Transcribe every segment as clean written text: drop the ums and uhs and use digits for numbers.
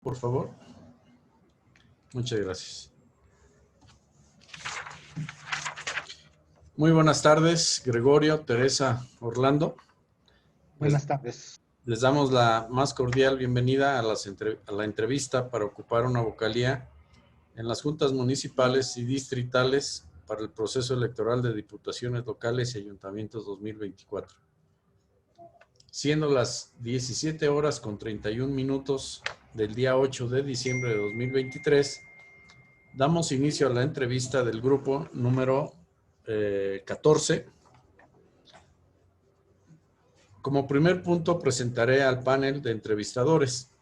Por favor. Muchas gracias. Muy buenas tardes, Gregorio, Teresa, Orlando. Buenas tardes. Les damos la más cordial bienvenida a la entrevista para ocupar una vocalía en las juntas municipales y distritales para el proceso electoral de diputaciones locales y ayuntamientos 2024. Siendo las 17 horas con 31 minutos del día 8 de diciembre de 2023, damos inicio a la entrevista del grupo número 14. Como primer punto presentaré al panel de entrevistadores.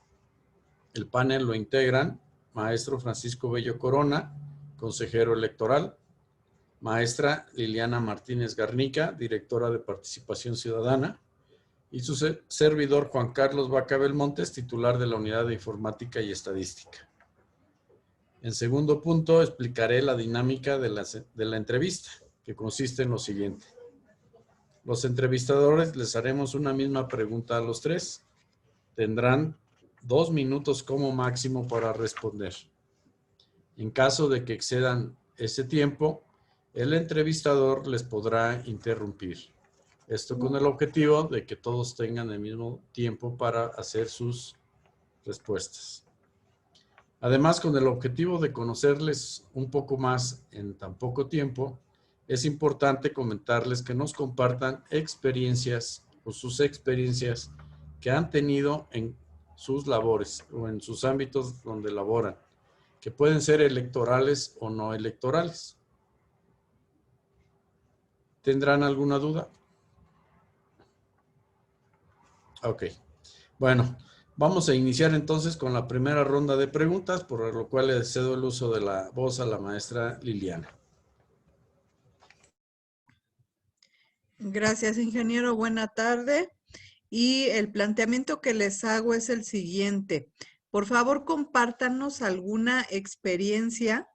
El panel lo integran maestro Francisco Bello Corona, consejero electoral, maestra Liliana Martínez Garnica, directora de Participación Ciudadana, y su servidor Juan Carlos Vaca Belmontes, titular de la Unidad de Informática y Estadística. En segundo punto, explicaré la dinámica de la entrevista, que consiste en lo siguiente. Los entrevistadores les haremos una misma pregunta a los tres. Tendrán 2 minutos como máximo para responder. En caso de que excedan ese tiempo, el entrevistador les podrá interrumpir. Esto con el objetivo de que todos tengan el mismo tiempo para hacer sus respuestas. Además, con el objetivo de conocerles un poco más en tan poco tiempo, es importante comentarles que nos compartan experiencias o sus experiencias que han tenido en sus labores o en sus ámbitos donde laboran, que pueden ser electorales o no electorales. ¿Tendrán alguna duda? Ok. Bueno, vamos a iniciar entonces con la primera ronda de preguntas, por lo cual le cedo el uso de la voz a la maestra Liliana. Gracias, ingeniero. Buena tarde. Y el planteamiento que les hago es el siguiente. Por favor, compártanos alguna experiencia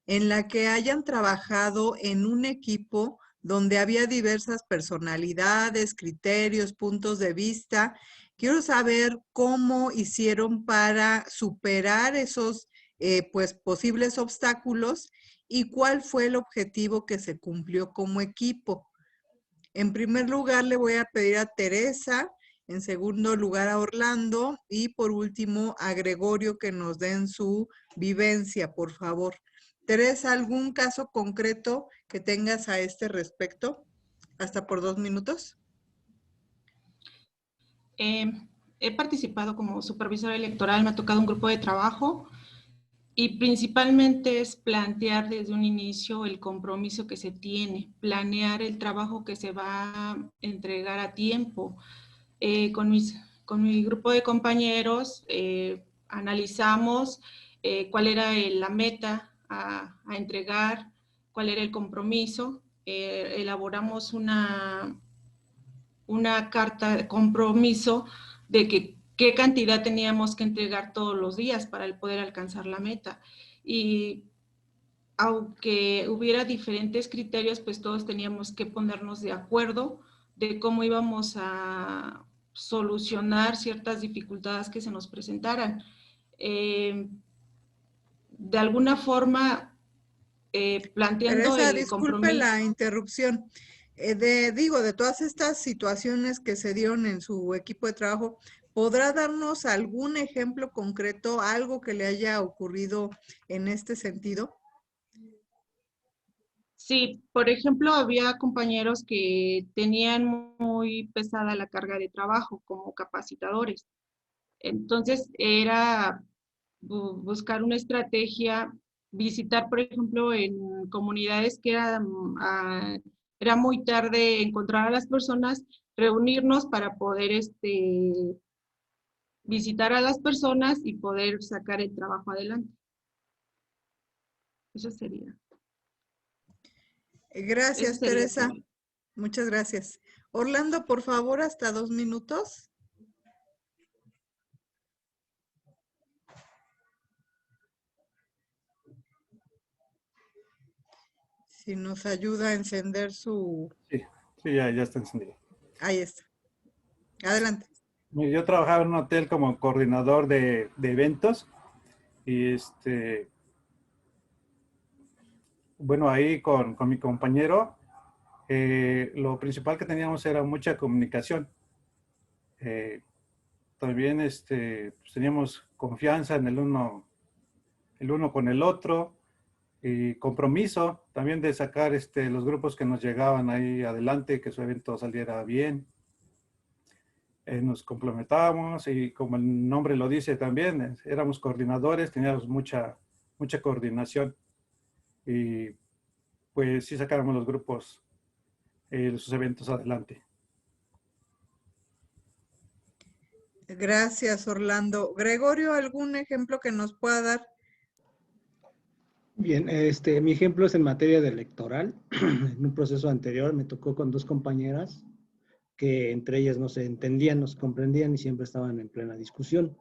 en la que hayan trabajado en un equipo donde había diversas personalidades, criterios, puntos de vista. Quiero saber cómo hicieron para superar esos posibles obstáculos y cuál fue el objetivo que se cumplió como equipo. En primer lugar, le voy a pedir a Teresa, en segundo lugar a Orlando y por último a Gregorio que nos den su vivencia, por favor. Teresa, ¿algún caso concreto que tengas a este respecto? Hasta por 2 minutos. He participado como supervisora electoral, me ha tocado un grupo de trabajo y principalmente es plantear desde un inicio el compromiso que se tiene, planear el trabajo que se va a entregar a tiempo. Con mi grupo de compañeros analizamos cuál era la meta a entregar, cuál era el compromiso, elaboramos una carta de compromiso de qué cantidad teníamos que entregar todos los días para el poder alcanzar la meta. Y aunque hubiera diferentes criterios, pues todos teníamos que ponernos de acuerdo de cómo íbamos a solucionar ciertas dificultades que se nos presentaran. De alguna forma, planteando Teresa, el compromiso. disculpe la interrupción. De todas estas situaciones que se dieron en su equipo de trabajo, ¿podrá darnos algún ejemplo concreto, algo que le haya ocurrido en este sentido? Sí, por ejemplo, había compañeros que tenían muy pesada la carga de trabajo como capacitadores. Entonces, era buscar una estrategia, visitar, por ejemplo, en comunidades que era muy tarde encontrar a las personas, reunirnos para poder visitar a las personas y poder sacar el trabajo adelante. Eso sería. Gracias, Teresa. Muchas gracias. Orlando, por favor, hasta 2 minutos. Si nos ayuda a encender su... Sí, ya está encendido. Ahí está. Adelante. Mire, yo trabajaba en un hotel como coordinador de eventos y bueno, ahí con mi compañero, lo principal que teníamos era mucha comunicación. Eh, También pues teníamos confianza en el uno con el otro y compromiso también de sacar los grupos que nos llegaban ahí adelante, que su evento saliera bien. Nos complementábamos y como el nombre lo dice también, éramos coordinadores, teníamos mucha coordinación y pues sí sacábamos los grupos, sus eventos adelante. Gracias, Orlando. Gregorio, ¿algún ejemplo que nos pueda dar? Bien, mi ejemplo es en materia de electoral. En un proceso anterior me tocó con dos compañeras que entre ellas no se entendían, no se comprendían y siempre estaban en plena discusión.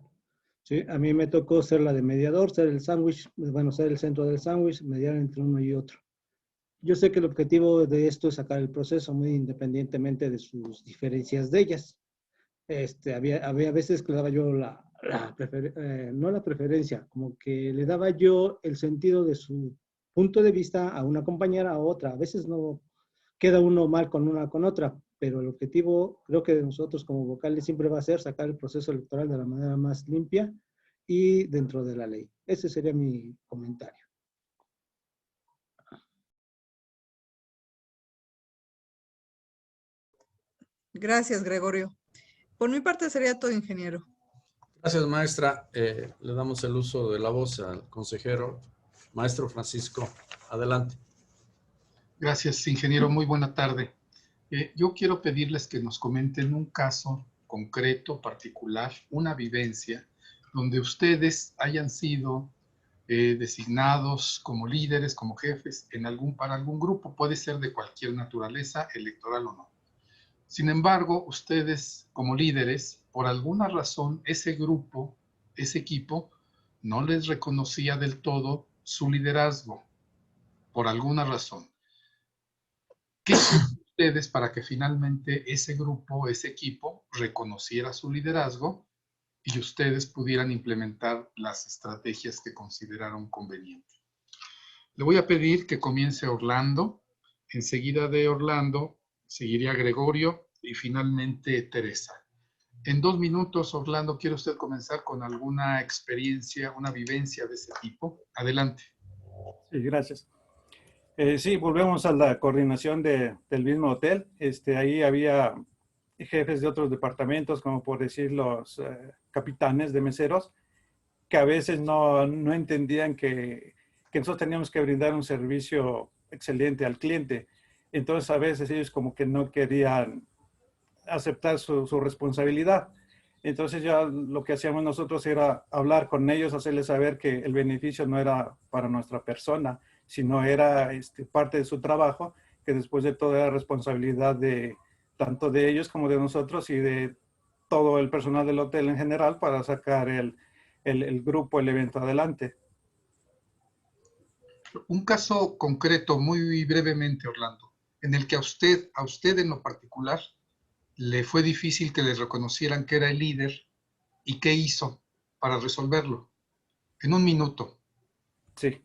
¿Sí? A mí me tocó ser la de mediador, ser el sándwich, bueno, ser el centro del sándwich, mediar entre uno y otro. Yo sé que el objetivo de esto es sacar el proceso muy independientemente de sus diferencias de ellas. Había veces que le daba yo no la preferencia, como que le daba yo el sentido de su punto de vista a una compañera a otra. A veces no queda uno mal con una con otra, pero el objetivo creo que de nosotros como vocales siempre va a ser sacar el proceso electoral de la manera más limpia y dentro de la ley. Ese sería mi comentario. Gracias, Gregorio. Por mi parte sería todo, ingeniero. Gracias, maestra. Le damos el uso de la voz al consejero. Maestro Francisco, adelante. Gracias, ingeniero. Muy buena tarde. Yo quiero pedirles que nos comenten un caso concreto, particular, una vivencia, donde ustedes hayan sido designados como líderes, como jefes, para algún grupo, puede ser de cualquier naturaleza, electoral o no. Sin embargo, ustedes como líderes, por alguna razón, ese grupo, ese equipo, no les reconocía del todo su liderazgo, por alguna razón. ¿Qué hicieron ustedes para que finalmente ese grupo, ese equipo, reconociera su liderazgo y ustedes pudieran implementar las estrategias que consideraron convenientes? Le voy a pedir que comience Orlando. Enseguida de Orlando seguiría Gregorio y finalmente Teresa. En 2 minutos, Orlando, ¿quiere usted comenzar con alguna experiencia, una vivencia de ese tipo? Adelante. Sí, gracias. Sí, volvemos a la coordinación del mismo hotel. Ahí había jefes de otros departamentos, como por decir los capitanes de meseros, que a veces no entendían que nosotros teníamos que brindar un servicio excelente al cliente. Entonces, a veces ellos como que no querían aceptar su responsabilidad. Entonces ya lo que hacíamos nosotros era hablar con ellos, hacerles saber que el beneficio no era para nuestra persona, sino era parte de su trabajo, que después de todo era responsabilidad de tanto de ellos como de nosotros y de todo el personal del hotel en general para sacar el grupo, el evento adelante. Un caso concreto, muy brevemente, Orlando, en el que a usted en lo particular, le fue difícil que les reconocieran que era el líder y qué hizo para resolverlo. En 1 minuto. Sí.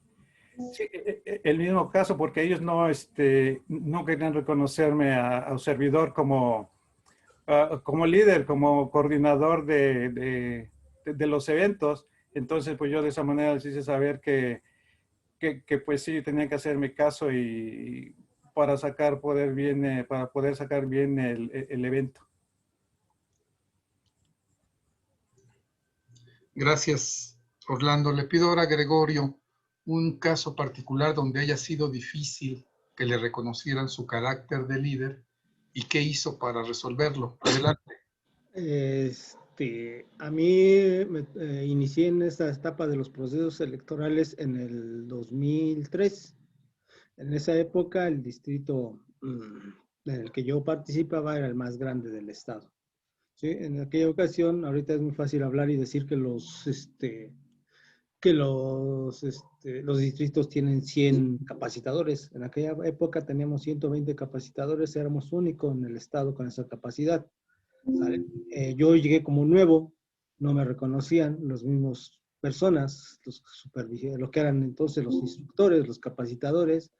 Sí, el mismo caso, porque ellos no querían reconocerme a un servidor como líder, como coordinador de los eventos. Entonces, pues yo de esa manera les hice saber que pues sí, tenían que hacerme caso y para poder sacar bien el evento. Gracias, Orlando. Le pido ahora a Gregorio un caso particular donde haya sido difícil que le reconocieran su carácter de líder y qué hizo para resolverlo. Adelante. A mí me inicié en esta etapa de los procesos electorales en el 2003. En esa época el distrito en el que yo participaba era el más grande del estado. ¿Sí? En aquella ocasión, ahorita es muy fácil hablar y decir que los distritos tienen 100 capacitadores. En aquella época teníamos 120 capacitadores, éramos únicos en el estado con esa capacidad. ¿sale? Yo llegué como nuevo, no me reconocían los mismos personas, lo que eran entonces los instructores, los capacitadores,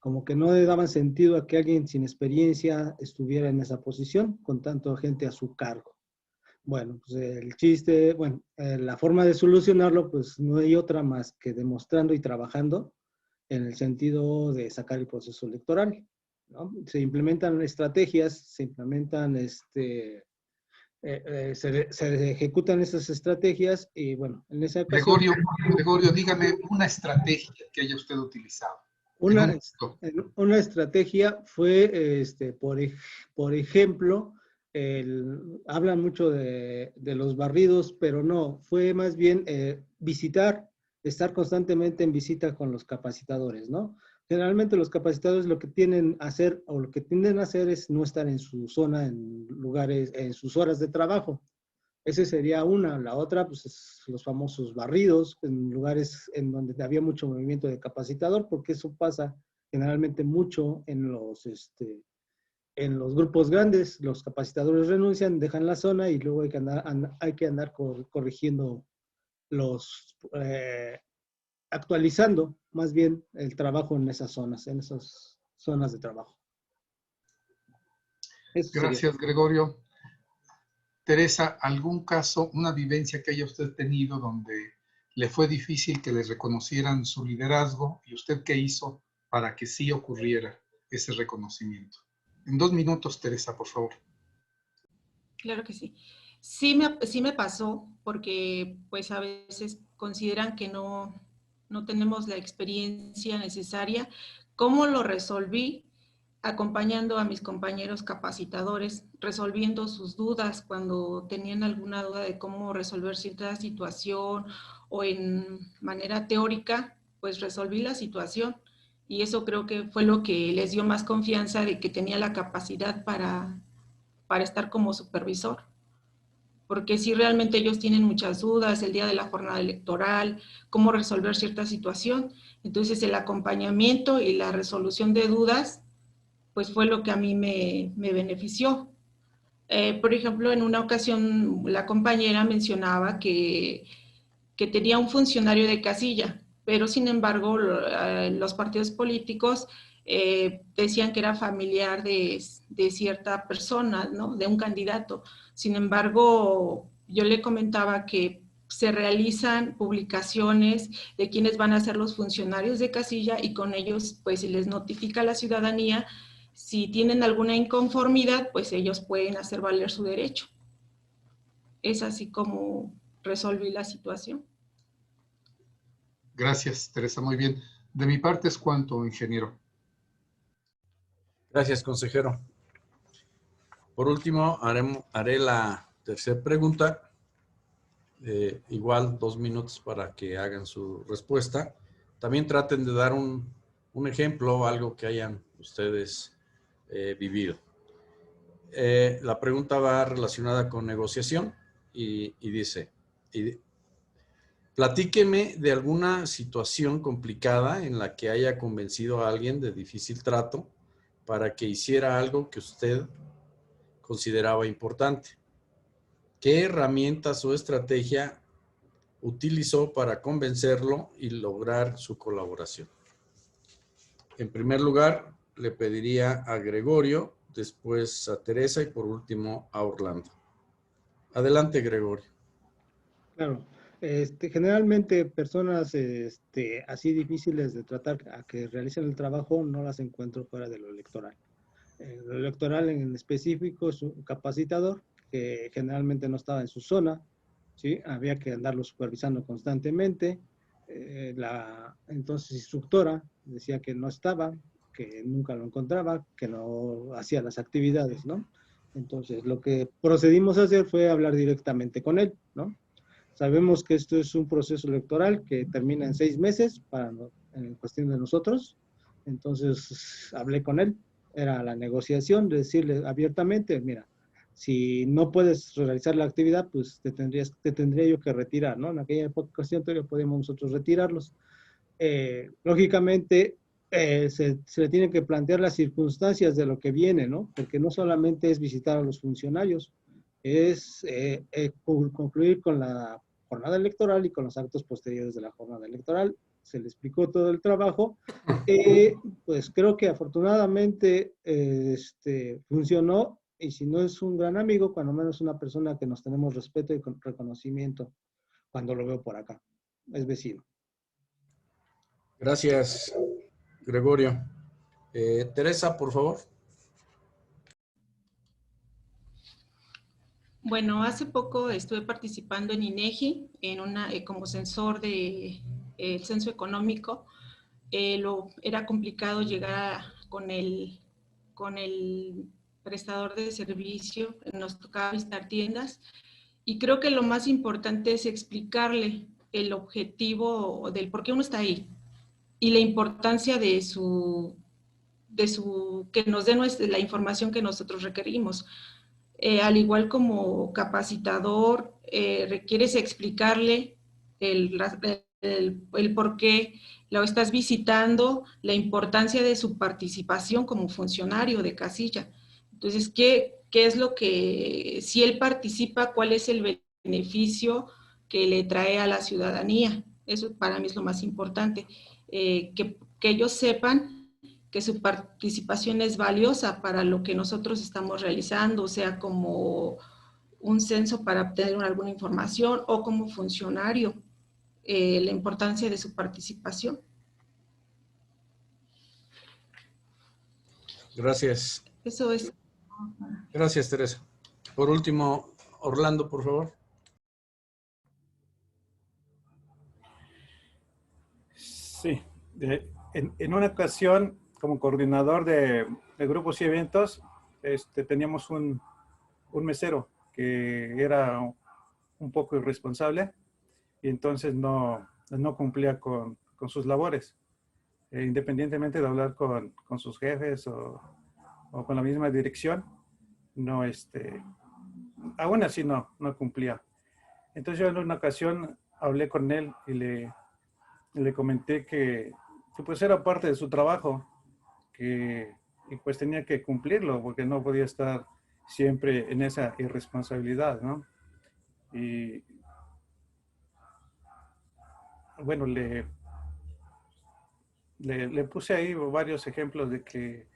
como que no le daban sentido a que alguien sin experiencia estuviera en esa posición con tanta gente a su cargo. Bueno, pues el chiste, bueno, la forma de solucionarlo, pues no hay otra más que demostrando y trabajando en el sentido de sacar el proceso electoral, ¿no? Se implementan estrategias, se implementan, se ejecutan esas estrategias y bueno, en esa ocasión... Gregorio, dígame una estrategia que haya usted utilizado. Una estrategia fue, por ejemplo, hablan mucho de los barridos, pero no, fue más bien visitar, estar constantemente en visita con los capacitadores, ¿no? Generalmente los capacitadores lo que tienden a hacer, o lo que tienden a hacer es no estar en su zona, en lugares, en sus horas de trabajo. Esa sería una. La otra, pues, es los famosos barridos, en lugares en donde había mucho movimiento de capacitador, porque eso pasa generalmente mucho en los grupos grandes. Los capacitadores renuncian, dejan la zona y luego hay que andar corrigiendo actualizando más bien el trabajo en esas zonas de trabajo. Gracias, Gregorio. Teresa, ¿algún caso, una vivencia que haya usted tenido donde le fue difícil que le reconocieran su liderazgo y usted qué hizo para que sí ocurriera ese reconocimiento? En 2 minutos, Teresa, por favor. Claro que sí. Sí me pasó porque pues a veces consideran que no tenemos la experiencia necesaria. ¿Cómo lo resolví? Acompañando a mis compañeros capacitadores, resolviendo sus dudas cuando tenían alguna duda de cómo resolver cierta situación o en manera teórica, pues resolví la situación. Y eso creo que fue lo que les dio más confianza de que tenía la capacidad para estar como supervisor. Porque si realmente ellos tienen muchas dudas el día de la jornada electoral, cómo resolver cierta situación, entonces el acompañamiento y la resolución de dudas pues fue lo que a mí me benefició. Por ejemplo, en una ocasión la compañera mencionaba que tenía un funcionario de casilla, pero sin embargo los partidos políticos decían que era familiar de cierta persona, ¿no? De un candidato. Sin embargo, yo le comentaba que se realizan publicaciones de quiénes van a ser los funcionarios de casilla y con ellos pues se les notifica a la ciudadanía si tienen alguna inconformidad, pues ellos pueden hacer valer su derecho. Es así como resolví la situación. Gracias, Teresa, muy bien. De mi parte es cuanto, ingeniero. Gracias, consejero. Por último, haré la tercera pregunta. Igual 2 minutos para que hagan su respuesta. También traten de dar un ejemplo, algo que hayan ustedes vivido. La pregunta va relacionada con negociación y dice, platíqueme de alguna situación complicada en la que haya convencido a alguien de difícil trato para que hiciera algo que usted consideraba importante. ¿Qué herramientas o estrategia utilizó para convencerlo y lograr su colaboración? En primer lugar, le pediría a Gregorio, después a Teresa y por último a Orlando. Adelante, Gregorio. Claro. Generalmente personas así difíciles de tratar a que realicen el trabajo no las encuentro fuera de lo electoral. Lo electoral en específico es un capacitador que generalmente no estaba en su zona, ¿sí? Había que andarlo supervisando constantemente. La entonces instructora decía que no estaba, que nunca lo encontraba, que no hacía las actividades, ¿no? Entonces lo que procedimos a hacer fue hablar directamente con él, ¿no? Sabemos que esto es un proceso electoral que termina en 6 meses en cuestión de nosotros. Entonces hablé con él, era la negociación, de decirle abiertamente, mira, si no puedes realizar la actividad, pues te tendría yo que retirar, ¿no? En aquella ocasión todavía podíamos nosotros retirarlos. Lógicamente, se le tienen que plantear las circunstancias de lo que viene, ¿no? Porque no solamente es visitar a los funcionarios, es concluir con la jornada electoral y con los actos posteriores de la jornada electoral. Se le explicó todo el trabajo. Pues creo que afortunadamente funcionó, y si no es un gran amigo, cuando menos una persona que nos tenemos respeto y reconocimiento cuando lo veo por acá. Es vecino. Gracias, Gregorio. Teresa, por favor. Bueno, hace poco estuve participando en INEGI, como censor del censo económico. Era complicado llegar con el prestador de servicio, nos tocaba visitar tiendas, y creo que lo más importante es explicarle el objetivo del por qué uno está ahí y la importancia que nos dé la información que nosotros requerimos. Al igual como capacitador, requieres explicarle el por qué lo estás visitando, la importancia de su participación como funcionario de casilla. Entonces, ¿qué es lo que, si él participa, cuál es el beneficio que le trae a la ciudadanía? Eso para mí es lo más importante, que ellos sepan que su participación es valiosa para lo que nosotros estamos realizando, o sea, como un censo para obtener alguna información o como funcionario, la importancia de su participación. Gracias. Eso es. Gracias, Teresa. Por último, Orlando, por favor. Sí, en una ocasión, como coordinador de grupos y eventos, teníamos un mesero que era un poco irresponsable y entonces no cumplía con sus labores, independientemente de hablar con sus jefes o con la misma dirección, no, aún así no cumplía. Entonces yo en una ocasión hablé con él y le comenté que pues era parte de su trabajo, y pues tenía que cumplirlo porque no podía estar siempre en esa irresponsabilidad, ¿no? Y bueno, le puse ahí varios ejemplos de que,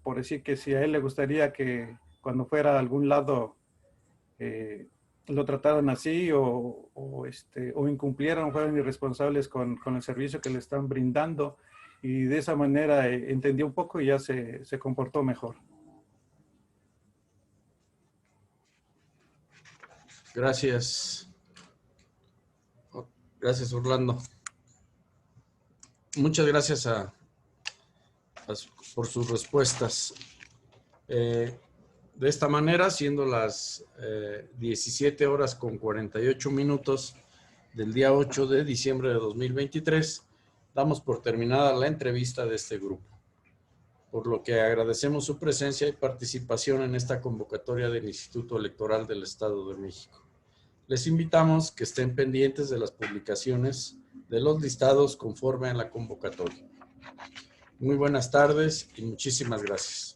por decir que si a él le gustaría que cuando fuera a algún lado lo trataran así o incumplieran, fueran irresponsables con el servicio que le están brindando, y de esa manera entendió un poco y ya se comportó mejor. Gracias. Gracias, Orlando. Muchas gracias por sus respuestas. De esta manera, siendo las 17 horas con 48 minutos del día 8 de diciembre de 2023, damos por terminada la entrevista de este grupo, por lo que agradecemos su presencia y participación en esta convocatoria del Instituto Electoral del Estado de México. Les invitamos que estén pendientes de las publicaciones de los listados conforme a la convocatoria. Muy buenas tardes y muchísimas gracias.